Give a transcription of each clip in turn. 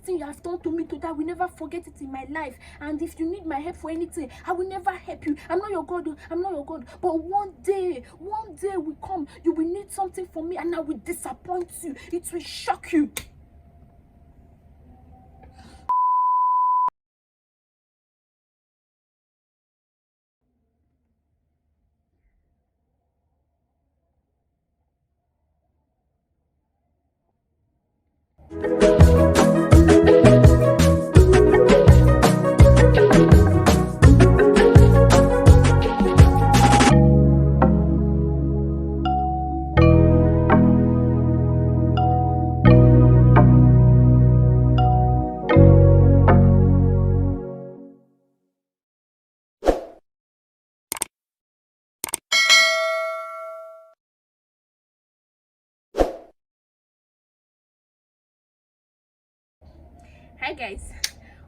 thing you have done to me today, I will never forget it in my life. And if you need my help for anything, I will never help you. I'm not your God. I'm not your God. But one day will come. You will need something from me, and I will disappoint you. It will shock you. Hi guys,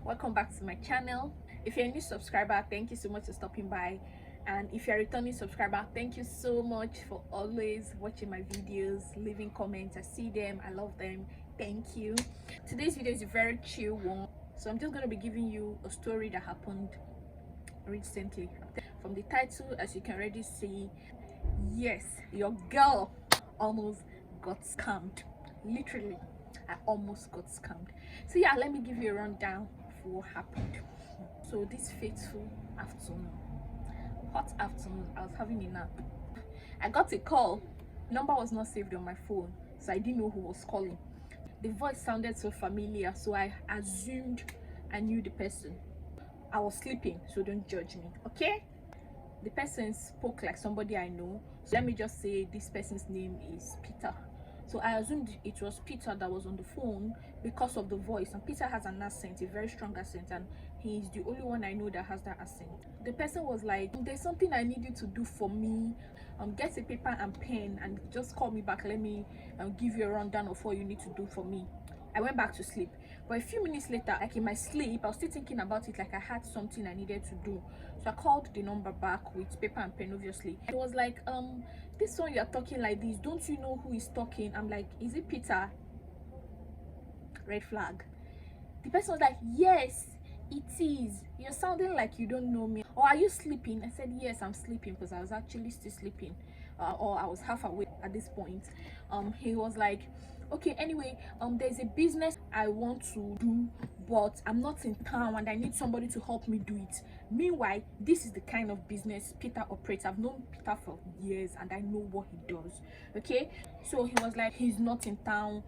welcome back to my channel. If you're a new subscriber, thank you so much for stopping by, and if you're a returning subscriber, thank you so much for always watching my videos, leaving comments. I see them, I love them. Thank you. Today's video is a very chill one, so I'm just going to be giving you a story that happened recently. From the title, as you can already see, yes, your girl almost got scammed. Literally, I almost got scammed. So yeah, let me give you a rundown of what happened. So this fateful afternoon, hot afternoon, I was having a nap. I got a call. Number was not saved on my phone, so I didn't know who was calling. The voice sounded so familiar, so I assumed I knew the person. I was sleeping, so don't judge me, okay? The person spoke like somebody I know, so let me just say this person's name is Peter. So I assumed it was Peter that was on the phone because of the voice, and Peter has an accent, a very strong accent, and he's the only one I know that has that accent. The person was like, there's something I need you to do for me. Get a paper and pen and just call me back. Let me give you a rundown of what you need to do for me. I went back to sleep, but a few minutes later, like in my sleep, I was still thinking about it, like I had something I needed to do. So I called the number back with paper and pen, obviously. It was like, this one you're talking like this, don't you know who is talking? I'm like, is it Peter? Red flag. The person was like, yes, it is. You're sounding like you don't know me. Or are you sleeping? I said, yes, I'm sleeping, because I was actually still sleeping, or I was half awake at this point. He was like, okay, anyway, there's a business I want to do, but I'm not in town and I need somebody to help me do it. Meanwhile, this is the kind of business Peter operates. I've known Peter for years and I know what he does. Okay, so he was like, he's not in town,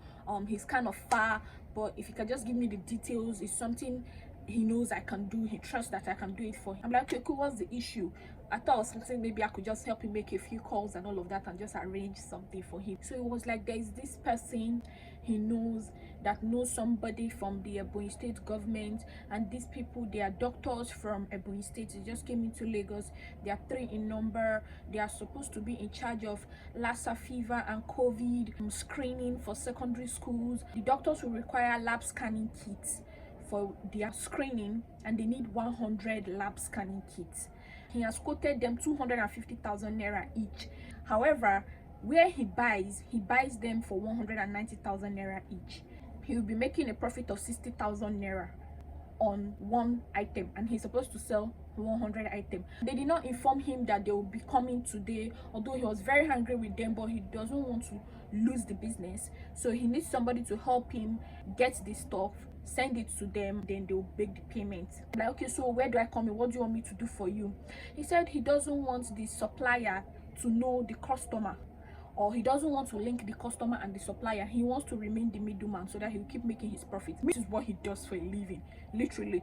he's kind of far, but if you can just give me the details, it's something he knows I can do, he trusts that I can do it for him. I'm like, okay, cool, what's the issue? I thought I was thinking maybe I could just help him make a few calls and all of that and just arrange something for him. So it was like, there's this person he knows that knows somebody from the Ebonyi State government, and these people, they are doctors from Ebonyi State. They just came into Lagos. They are 3 in number. They are supposed to be in charge of Lassa fever and COVID screening for secondary schools. The doctors will require lab scanning kits for their screening, and they need 100 lab scanning kits. He has quoted them 250,000 naira each. However, where he buys them for 190,000 naira each. He will be making a profit of 60,000 naira on one item, and he's supposed to sell 100 items. They did not inform him that they will be coming today, although he was very angry with them, but he doesn't want to lose the business, so he needs somebody to help him get the stuff, send it to them, then they'll make the payment. I'm like, okay, so where do I come in? What do you want me to do for you? He said he doesn't want the supplier to know the customer, or he doesn't want to link the customer and the supplier. He wants to remain the middleman so that he'll keep making his profit. This is what he does for a living, literally.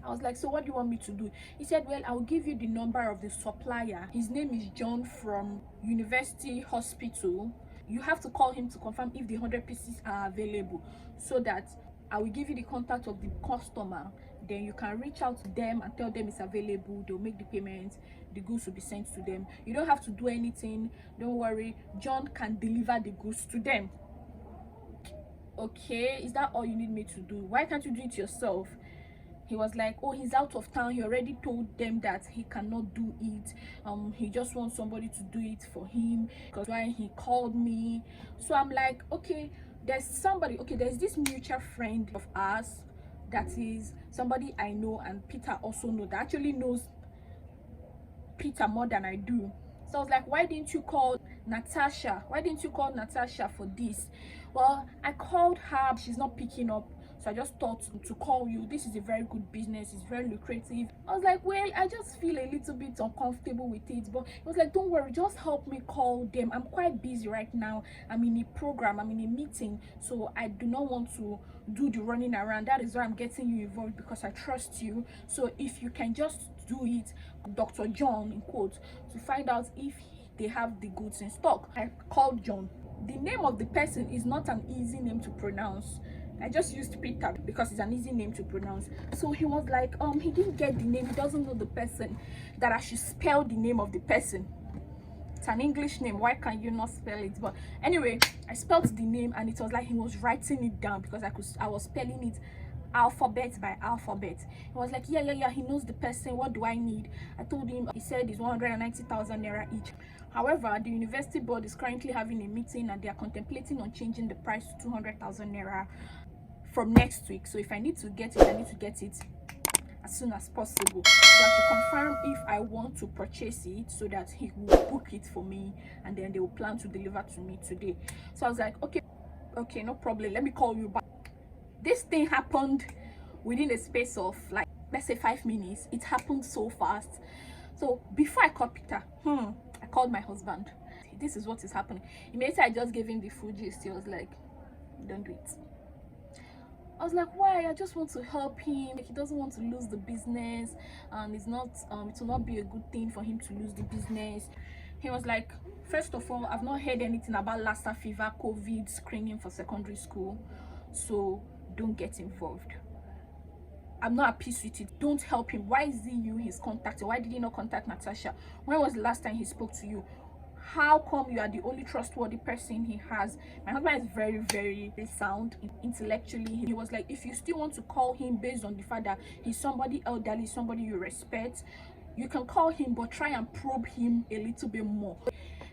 I was like, so what do you want me to do? He said, well, I'll give you the number of the supplier. His name is John from University Hospital. You have to call him to confirm if the 100 pieces are available, so that I will give you the contact of the customer. Then you can reach out to them and tell them it's available. They'll make the payment, the goods will be sent to them. You don't have to do anything, don't worry. John can deliver the goods to them. Okay, is that all you need me to do? Why can't you do it yourself? He was like, oh, he's out of town. He already told them that he cannot do it. He just wants somebody to do it for him, because why he called me. So I'm like, okay, there's somebody, okay, there's this mutual friend of ours that is somebody I know, and Peter also know, that actually knows Peter more than I do. So I was like, why didn't you call Natasha? Why didn't you call Natasha for this? Well, I called her, she's not picking up. So I just thought to call you. This is a very good business, it's very lucrative. I was like, well, I just feel a little bit uncomfortable with it. But it was like, don't worry, just help me call them. I'm quite busy right now. I'm in a program, I'm in a meeting. So I do not want to do the running around. That is why I'm getting you involved, because I trust you. So if you can just do it, Dr. John in quotes, to find out if they have the goods in stock. I called John. The name of the person is not an easy name to pronounce. I just used Peter because it's an easy name to pronounce. So he was like, he didn't get the name, he doesn't know the person, that I should spell the name of the person. It's an English name, why can't you not spell it? But anyway, I spelled the name, and it was like he was writing it down, because I was spelling it alphabet by alphabet. He was like, yeah, he knows the person, what do I need? I told him. He said it's 190,000 naira each. However, the university board is currently having a meeting, and they are contemplating on changing the price to 200,000 naira from next week. So if I need to get it, I need to get it as soon as possible. So I should confirm if I want to purchase it, so that he will book it for me, and then they will plan to deliver to me today. So I was like, okay, no problem, let me call you back. This thing happened within a space of, like, let's say 5 minutes. It happened so fast. So before I called Peter, I called my husband. This is what is happening. Immediately I just gave him the full gist. He was like, don't do it. I was like, why? I just want to help him. He doesn't want to lose the business, and it's not it will not be a good thing for him to lose the business. He was like, first of all, I've not heard anything about Lassa fever COVID screening for secondary school, so don't get involved. I'm not at peace with it. Don't help him. Why is it you he's contacting? Why did he not contact Natasha? When was the last time he spoke to you? How come you are the only trustworthy person he has? My husband is very, very sound intellectually. He was like, if you still want to call him based on the fact that he's somebody elderly, somebody you respect, you can call him, but try and probe him a little bit more.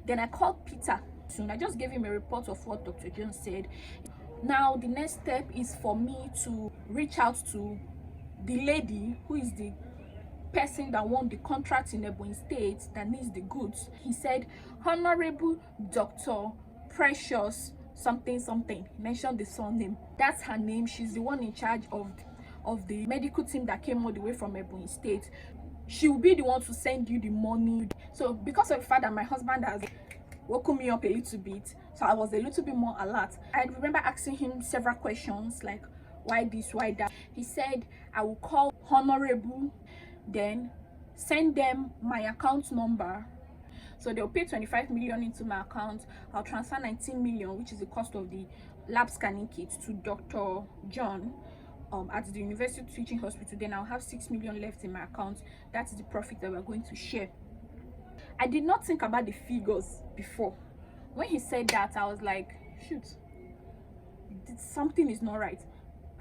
Then I called Peter soon. I just gave him a report of what Dr. John said. Now the next step is for me to reach out to the lady who is the person that won the contract in Ebonyi State that needs the goods. He said, Honorable Dr. Precious something. He mentioned the surname. That's her name. She's the one in charge of the medical team that came all the way from Ebonyi State. She will be the one to send you the money. So because of the fact that my husband has woken me up a little bit, so I was a little bit more alert. I remember asking him several questions, like, why this, why that. He said, I will call Honorable, then send them my account number. So they'll pay 25 million into my account. I'll transfer 19 million, which is the cost of the lab scanning kit, to Dr. John at the University Teaching Hospital. Then I'll have 6 million left in my account. That's the profit that we're going to share. I did not think about the figures before. When he said that, I was like, shoot, something is not right.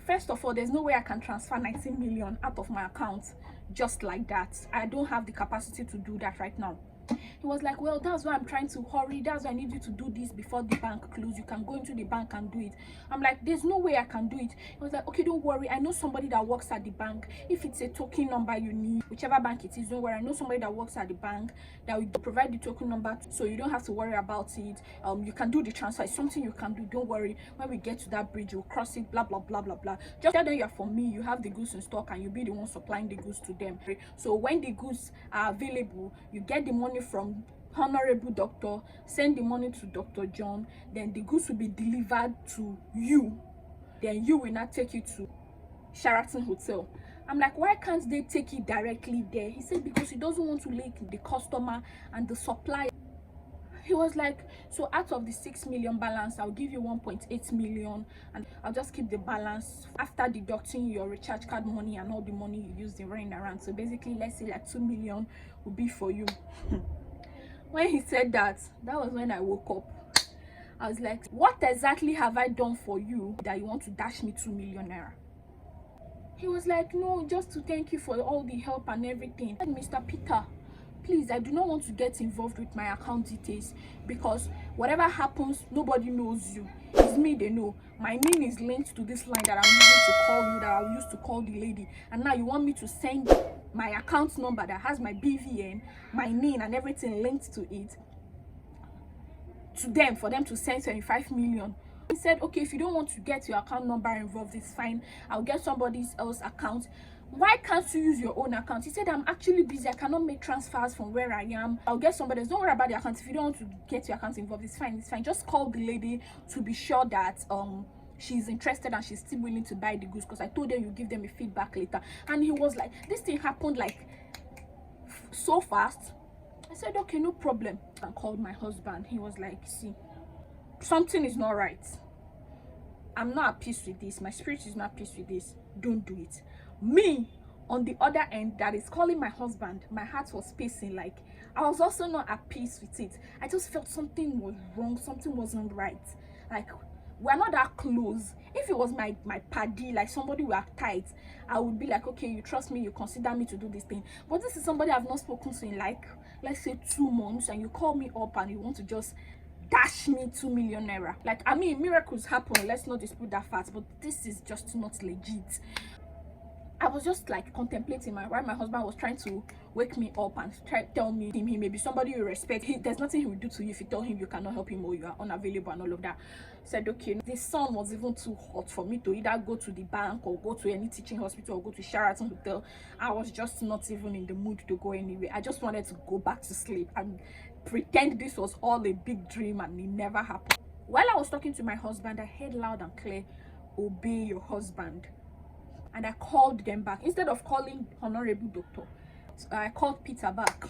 First of all, there's no way I can transfer 19 million out of my account just like that. I don't have the capacity to do that right now. He was like, well, that's why I'm trying to hurry. That's why I need you to do this before the bank closes. You can go into the bank and do it. I'm like, there's no way I can do it. He was like, okay, don't worry. I know somebody that works at the bank. If it's a token number you need, whichever bank it is, don't worry. I know somebody that works at the bank that will provide the token number, so you don't have to worry about it. You can do the transfer. It's something you can do. Don't worry. When we get to that bridge, we'll cross it, blah, blah, blah, blah, blah. Just tell them you're for me. You have the goods in stock, and you'll be the one supplying the goods to them. So when the goods are available, you get the money from Honorable Doctor, send the money to Dr. John, then the goods will be delivered to you. Then you will not take it to Sheraton Hotel. I'm like, why can't they take it directly there? He said because he doesn't want to link the customer and the supplier. He was like, so out of the 6 million balance, I'll give you 1.8 million, and I'll just keep the balance after deducting your recharge card money and all the money you used in running around. So basically, let's say like 2 million will be for you. When he said that, that was when I woke up. I was like, what exactly have I done for you that you want to dash me 2 million naira? He was like, no, just to thank you for all the help and everything. Mr. please, I do not want to get involved with my account details, because whatever happens, nobody knows you. It's me they know. My name is linked to this line that I'm using to call you, that I used to call the lady, and now you want me to send my account number that has my BVN, my name and everything linked to it, to them, for them to send 25 million. He said, okay, if you don't want to get your account number involved, it's fine, I'll get somebody else's account. Why can't you use your own account? He said, I'm actually busy, I cannot make transfers from where I am. I'll get somebody else. Don't worry about the account. If you don't want to get your account involved, it's fine, it's fine. Just call the lady to be sure that she's interested and she's still willing to buy the goods, because I told them you give them a feedback later. And he was like, this thing happened like so fast. I said, okay, no problem. I called my husband. He was like, see, something is not right. I'm not at peace with this. My spirit is not at peace with this. Don't do it. Me, on the other end, that is calling my husband, my heart was pacing. Like, I was also not at peace with it. I just felt something was wrong. Something wasn't right. Like, we're not that close. If it was my paddy, like somebody we are tight, I would be like, okay, you trust me, you consider me to do this thing. But this is somebody I've not spoken to in, like, let's say 2 months, and you call me up and you want to just dash me 2 million naira. Like, I mean, miracles happen, let's not dispute that fact, but this is just not legit. I was just like contemplating while my husband was trying to wake me up and try to tell me he may be somebody you respect. There's nothing he will do to you if you tell him you cannot help him or you are unavailable and all of that. I said, okay. The sun was even too hot for me to either go to the bank or go to any teaching hospital or go to Sheraton Hotel. I was just not even in the mood to go anywhere. I just wanted to go back to sleep and pretend this was all a big dream and it never happened. While I was talking to my husband, I heard loud and clear, obey your husband. And I called them back. Instead of calling Honorable Doctor, I called Peter back.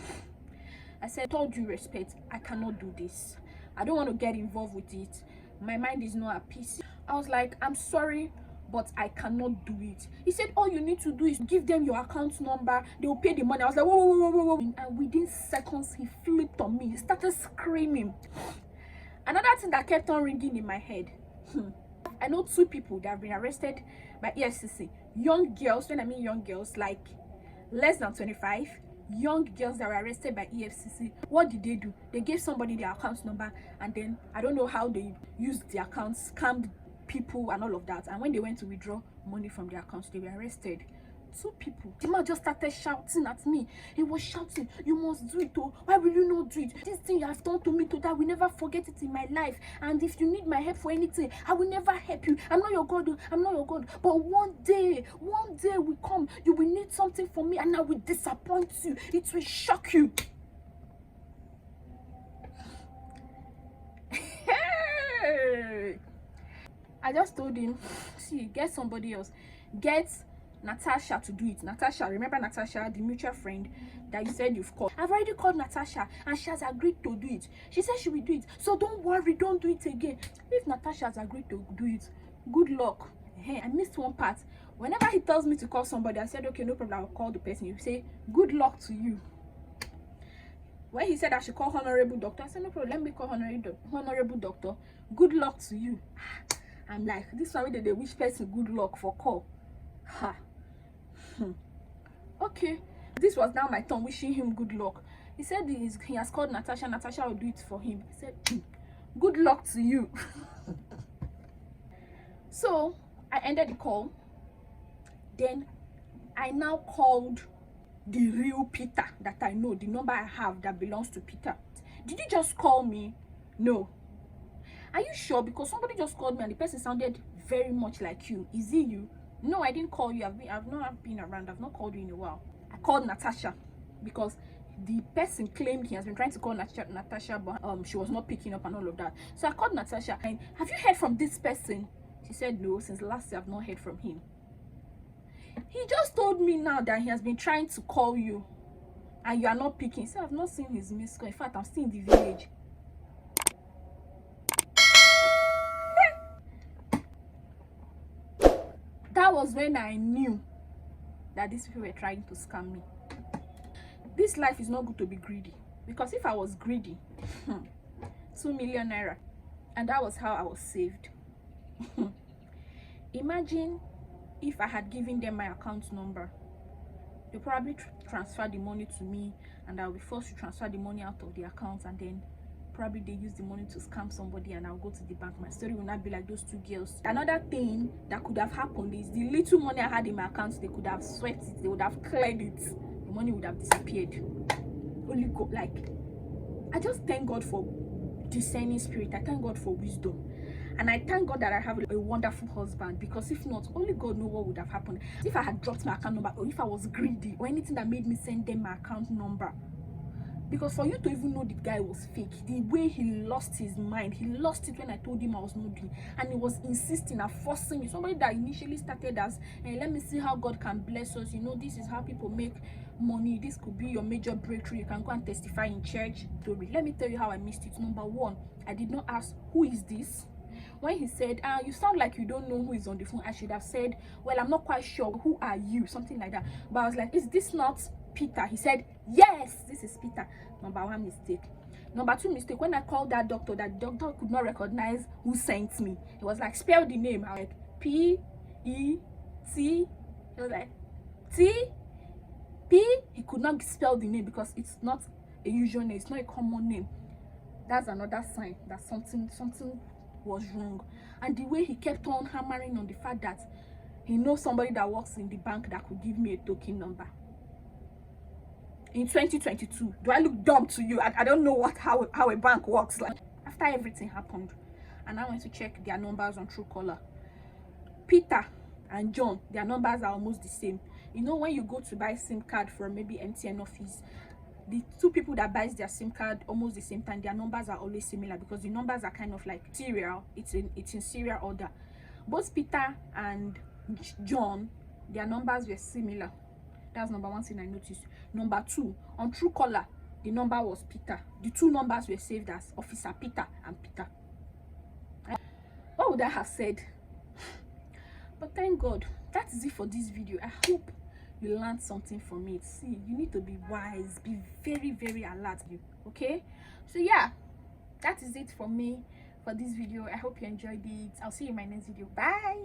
I said, with all due respect, I cannot do this. I don't want to get involved with it. My mind is not at peace. I was like, I'm sorry, but I cannot do it. He said, all you need to do is give them your account number. They will pay the money. I was like, whoa, whoa, whoa, whoa, whoa. And within seconds, he flipped on me. He started screaming. Another thing that kept on ringing in my head. I know 2 people that have been arrested by EFCC. Young girls, when I mean young girls, like less than 25, young girls that were arrested by EFCC. What did they do? They gave somebody their account number, and then I don't know how they used the accounts, scammed people and all of that. And when they went to withdraw money from their accounts, they were arrested. 2 people. The man just started shouting at me. He was shouting, you must do it, oh, why will you not do it? This thing you have done to me today, I will never forget it in my life. And if you need my help for anything, I will never help you. I'm not your God, I'm not your God. But one day will come, you will need something from me and I will disappoint you. It will shock you. I just told him, see, get somebody else. Get Natasha to do it. Natasha, remember Natasha, the mutual friend that you said you've called? I've already called Natasha and she has agreed to do it. She said she will do it. So don't worry, don't do it again. If Natasha has agreed to do it, good luck. Hey, I missed one part. Whenever he tells me to call somebody, I said, okay, no problem, I'll call the person. You say, good luck to you. When he said I should call Honorable Doctor, I said, no problem, let me call Honorable Doctor. Good luck to you. I'm like, this one they wish person good luck for call. Ha. Okay, this was now my turn wishing him good luck. He said he has called Natasha. Natasha will do it for him. He said, good luck to you. So I ended the call. Then I now called the real Peter that I know, the number I have that belongs to Peter. Did you just call me? No. Are you sure? Because somebody just called me and the person sounded very much like you. Is it you? No, I didn't call you. I've not been around. I've not called you in a while. I called Natasha because the person claimed he has been trying to call Natasha, but she was not picking up and all of that. So I called Natasha and, have you heard from this person? She said no, since last year I've not heard from him. He just told me now that he has been trying to call you and you are not picking. He said, I've not seen his missed call. In fact, I'm still in the village. That was when I knew that these people were trying to scam me. This life is not good to be greedy, because if I was greedy, 2 million naira, and that was how I was saved. Imagine if I had given them my account number They'll probably transfer the money to me, and I'll be forced to transfer the money out of the account, and then probably they use the money to scam somebody, and I'll go to the bank. My story will not be like those two girls. Another thing that could have happened is the little money I had in my account, they could have swept it, they would have cleared it, the money would have disappeared. Only God, like, I just thank God for discerning spirit. I thank God for wisdom, and I thank God that I have a wonderful husband, because if not, only God knows what would have happened if I had dropped my account number, or if I was greedy, or anything that made me send them my account number. Because for you to even know the guy was fake, the way he lost his mind, he lost it when I told him I was not doing, and he was insisting and forcing me. Somebody that initially started as, hey, let me see how God can bless us, you know, this is how people make money, this could be your major breakthrough, you can go and testify in church. Story. Let me tell you how I missed it. Number one, I did not ask, who is this? When he said, you sound like you don't know who is on the phone, I should have said, well, I'm not quite sure, who are you, something like that. But I was like, is this not Peter? He said, yes, this is Peter. Number one mistake. Number two mistake, when I called that doctor could not recognize who sent me. It was like, spell the name. I was like, P-E-T. He was like, T-P. He could not spell the name because it's not a usual name, it's not a common name. That's another sign that something was wrong. And the way he kept on hammering on the fact that he knows somebody that works in the bank that could give me a token number. In 2022, do I look dumb to you? I don't know how a bank works. Like, after everything happened, and I went to check their numbers on Truecaller, Peter and John, their numbers are almost the same. You know, when you go to buy SIM card from maybe MTN office, the two people that buys their SIM card almost the same time, their numbers are always similar, because the numbers are kind of like serial. It's in serial order. Both Peter and John, their numbers were similar. That's number one thing I noticed. Number two, on Truecaller, the number was Peter. The two numbers were saved as Officer Peter and Peter. What would I have said? But thank God, that is it for this video. I hope you learned something from it. See, you need to be wise, be very, very alert. Okay? So yeah, that is it for me for this video. I hope you enjoyed it. I'll see you in my next video. Bye.